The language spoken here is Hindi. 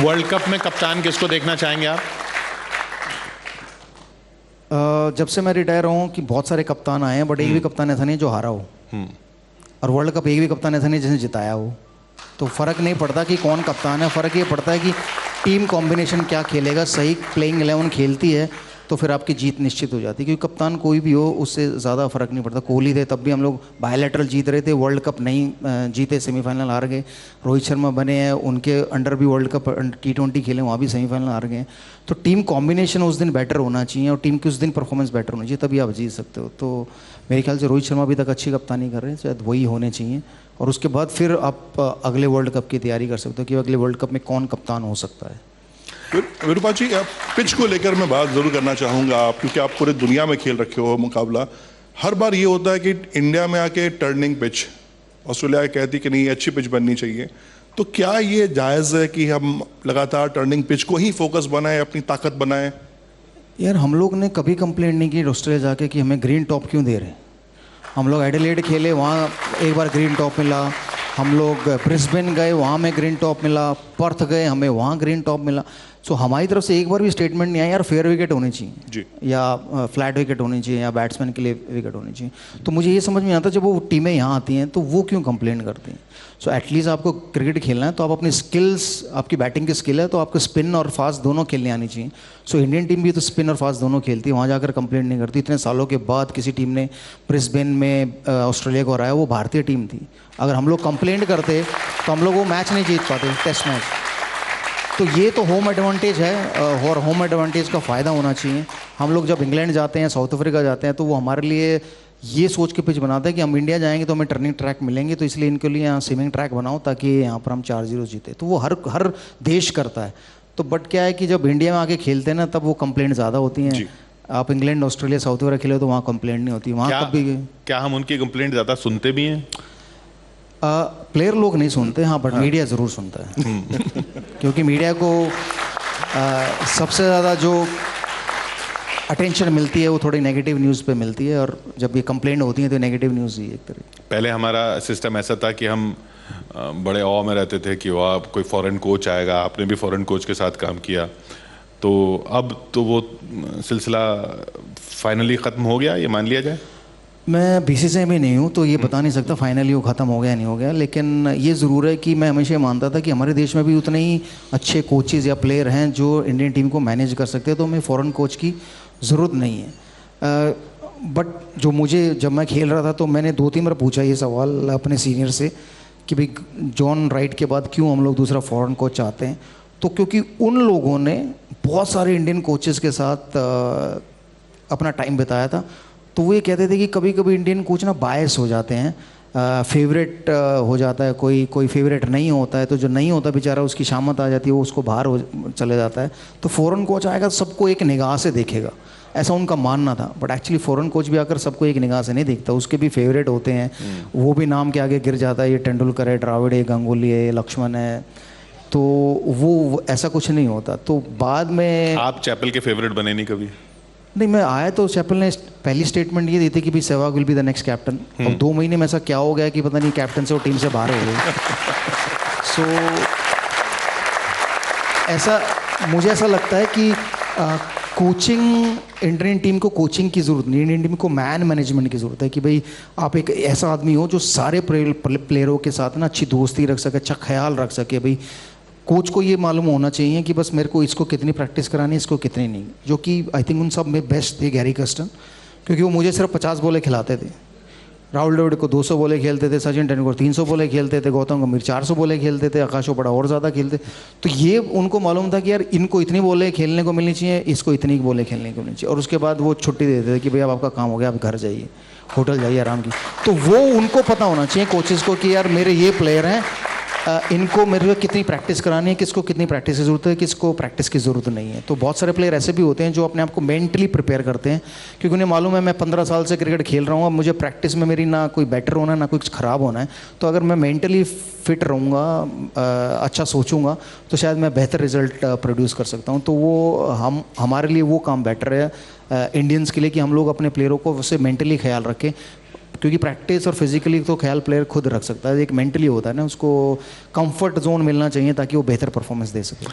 वर्ल्ड कप में कप्तान किसको देखना चाहेंगे आप? जब से मैं रिटायर हूँ कि बहुत सारे कप्तान आए हैं, बट एक भी कप्तान ऐसा नहीं जो हारा हो, और वर्ल्ड कप एक भी कप्तान ऐसा नहीं जिसने जिताया हो। तो फ़र्क नहीं पड़ता कि कौन कप्तान है, फ़र्क ये पड़ता है कि टीम कॉम्बिनेशन क्या खेलेगा। सही प्लेइंग 11 खेलती है तो फिर आपकी जीत निश्चित हो जाती है, क्योंकि कप्तान कोई भी हो उससे ज़्यादा फ़र्क नहीं पड़ता। कोहली थे तब भी हम लोग बायलैटरल जीत रहे थे, वर्ल्ड कप नहीं जीते, सेमीफाइनल हार गए। रोहित शर्मा बने हैं, उनके अंडर भी वर्ल्ड कप T20 खेले, वहाँ भी सेमीफाइनल हार गए। तो टीम कॉम्बिनेशन उस दिन बेटर होना चाहिए और टीम की उस दिन परफॉर्मेंस बेटर होनी चाहिए, तभी आप जीत सकते हो। तो मेरे ख्याल से रोहित शर्मा अभी तक अच्छी कप्तानी कर रहे हैं, शायद वही होने चाहिए। और उसके बाद फिर आप अगले वर्ल्ड कप की तैयारी कर सकते हो कि अगले वर्ल्ड कप में कौन कप्तान हो सकता है। विरूपा जी, पिच को लेकर मैं बात ज़रूर करना चाहूँगा, क्योंकि आप पूरे दुनिया में खेल रखे हो मुकाबला। हर बार ये होता है कि इंडिया में आके टर्निंग पिच, ऑस्ट्रेलिया कहती कि नहीं अच्छी पिच बननी चाहिए। तो क्या ये जायज़ है कि हम लगातार टर्निंग पिच को ही फोकस बनाएं, अपनी ताकत बनाएं? यार हम लोग ने कभी कंप्लेंट नहीं की ऑस्ट्रेलिया जाके कि हमें ग्रीन टॉप क्यों दे रहे हैं। हम लोग एडिलेड खेले, वहाँ एक बार ग्रीन टॉप मिला। हम लोग ब्रिस्बेन गए, वहाँ में ग्रीन टॉप मिला। पर्थ गए, हमें वहाँ ग्रीन टॉप मिला। सो हमारी तरफ से एक बार भी स्टेटमेंट नहीं आया यार फेयर विकेट होनी चाहिए जी, या फ्लैट विकेट होनी चाहिए, या बैट्समैन के लिए विकेट होनी चाहिए। तो मुझे ये समझ में आता, जब वो टीमें यहाँ आती हैं तो वो क्यों कंप्लेंट करती हैं। सो एटलीस्ट आपको क्रिकेट खेलना है तो आप अपनी स्किल्स, आपकी बैटिंग की स्किल है तो आपको स्पिन और फास्ट दोनों खेलने आनी चाहिए। सो इंडियन टीम भी तो स्पिन और फास्ट दोनों खेलती है, वहाँ जाकर कंप्लेंट नहीं करती। इतने सालों के बाद किसी टीम ने ब्रिस्बेन में ऑस्ट्रेलिया को हराया, वो भारतीय टीम थी। अगर हम लोग कंप्लेंट करते तो हम लोग वो मैच नहीं जीत पाते, टेस्ट मैच। तो ये तो होम एडवांटेज है और होम एडवांटेज का फ़ायदा होना चाहिए। हम लोग जब इंग्लैंड जाते हैं, साउथ अफ्रीका जाते हैं, तो वो हमारे लिए ये सोच के पिच बनाते हैं कि हम इंडिया जाएंगे तो हमें टर्निंग ट्रैक मिलेंगे, तो इसलिए इनके लिए यहाँ स्विमिंग ट्रैक बनाओ ताकि यहाँ पर हम 4-0 जीते। तो वो हर देश करता है। तो बट क्या है कि जब इंडिया में आके खेलते हैं ना, तब वो कंप्लेंट ज़्यादा होती हैं। आप इंग्लैंड, ऑस्ट्रेलिया, साउथ अफ्रीका खेले तो वहाँ कंप्लेंट नहीं होती। वहाँ कभी क्या हम उनकी कंप्लेंट ज़्यादा सुनते भी हैं? प्लेयर लोग नहीं सुनते, हाँ, बट मीडिया ज़रूर सुनता है। क्योंकि मीडिया को सबसे ज़्यादा जो अटेंशन मिलती है वो थोड़ी नेगेटिव न्यूज़ पे मिलती है, और जब ये कंप्लेंट होती है तो नेगेटिव न्यूज़ ही एक तरह। पहले हमारा सिस्टम ऐसा था कि हम बड़े ऑ में रहते थे कि वाह कोई फॉरेन कोच आएगा। आपने भी फॉरेन कोच के साथ काम किया, तो अब तो वो सिलसिला फाइनली ख़त्म हो गया, ये मान लिया जाए? मैं BCCI में नहीं हूँ तो ये बता नहीं सकता फाइनली वो ख़त्म हो गया नहीं हो गया, लेकिन ये ज़रूर है कि मैं हमेशा ये मानता था कि हमारे देश में भी उतने ही अच्छे कोचेज़ या प्लेयर हैं जो इंडियन टीम को मैनेज कर सकते हैं, तो हमें फ़ॉरेन कोच की ज़रूरत नहीं है। बट जो मुझे, जब मैं खेल रहा था तो मैंने 2-3 बार पूछा ये सवाल अपने सीनियर से कि भाई जॉन राइट के बाद क्यों हम लोग दूसरा फ़ॉरेन कोच चाहते हैं। तो क्योंकि उन लोगों ने बहुत सारे इंडियन कोचेज़ के साथ अपना टाइम बिताया था, तो वो ये कहते थे कि कभी कभी इंडियन कोच ना बायस हो जाते हैं, फेवरेट हो जाता है, कोई फेवरेट नहीं होता है, तो जो नहीं होता बेचारा उसकी शामत आ जाती है, वो उसको बाहर चले जाता है। तो फ़ॉरेन कोच आएगा सबको एक निगाह से देखेगा, ऐसा उनका मानना था। बट एक्चुअली फ़ॉरेन कोच भी आकर सबको एक निगाह से नहीं देखता, उसके भी फेवरेट होते हैं। वो भी नाम के आगे गिर जाता है, ये तेंदुलकर है, द्रविड़ है, गंगुली है, लक्ष्मण है, तो वो ऐसा कुछ नहीं होता। तो बाद में आप चैपल के फेवरेट बने नहीं कभी? नहीं, मैं आया तो चैपल ने पहली स्टेटमेंट ये दी थी कि भाई Sehwag will be the next captain. अब 2 महीने में ऐसा क्या हो गया कि पता नहीं कैप्टन से वो टीम से बाहर हो गए। सो ऐसा मुझे ऐसा लगता है कि कोचिंग, इंडियन टीम को कोचिंग की ज़रूरत नहीं, इंडियन टीम को मैन मैनेजमेंट की ज़रूरत है कि भाई आप एक ऐसा आदमी हो जो सारे प्लेयरों के साथ ना अच्छी दोस्ती रख सके, अच्छा ख्याल रख सके। भाई कोच को ये मालूम होना चाहिए कि बस मेरे को इसको कितनी प्रैक्टिस करानी है, इसको कितनी नहीं। जो कि आई थिंक उन सब में बेस्ट थे गैरी कर्स्टन, क्योंकि वो मुझे सिर्फ 50 बॉलें खिलाते थे। राहुल द्रविड़ को 200 बॉलें खेलते थे, सचिन तेंदुलकर 300 बॉलें खेलते थे, गौतम गंभीर 400 बॉलें खेलते थे, आकाश चोपड़ा और ज़्यादा खेलते। तो ये उनको मालूम था कि यार इनको इतनी बॉलें खेलने को मिलनी चाहिए, इसको इतनी बॉलें खेलने को मिलनी चाहिए। और उसके बाद वो छुट्टी देते थे कि भाई अब आपका काम हो गया, आप घर जाइए, होटल जाइए आराम की। तो वो उनको पता होना चाहिए कोचेज़ को कि यार मेरे ये प्लेयर हैं, इनको मेरे को कितनी प्रैक्टिस करानी है, किसको कितनी प्रैक्टिस की ज़रूरत है, किसको प्रैक्टिस की ज़रूरत नहीं है। तो बहुत सारे प्लेयर ऐसे भी होते हैं जो अपने आप को मेंटली प्रिपेयर करते हैं, क्योंकि उन्हें मालूम है मैं 15 साल से क्रिकेट खेल रहा हूँ, अब मुझे प्रैक्टिस में मेरी ना कोई बेटर होना है ना कुछ ख़राब होना है। तो अगर मैं मेंटली फिट रहूँगा, अच्छा सोचूंगा, तो शायद मैं बेहतर रिजल्ट प्रोड्यूस कर सकता हूँ। तो वो हमारे लिए वो काम बेटर है इंडियंस के लिए कि हम लोग अपने प्लेयरों को उससे मेंटली ख्याल रखें, क्योंकि प्रैक्टिस और फिजिकली तो ख्याल प्लेयर खुद रख सकता है, एक मेंटली होता है ना, उसको कंफर्ट जोन मिलना चाहिए ताकि वो बेहतर परफॉर्मेंस दे सके।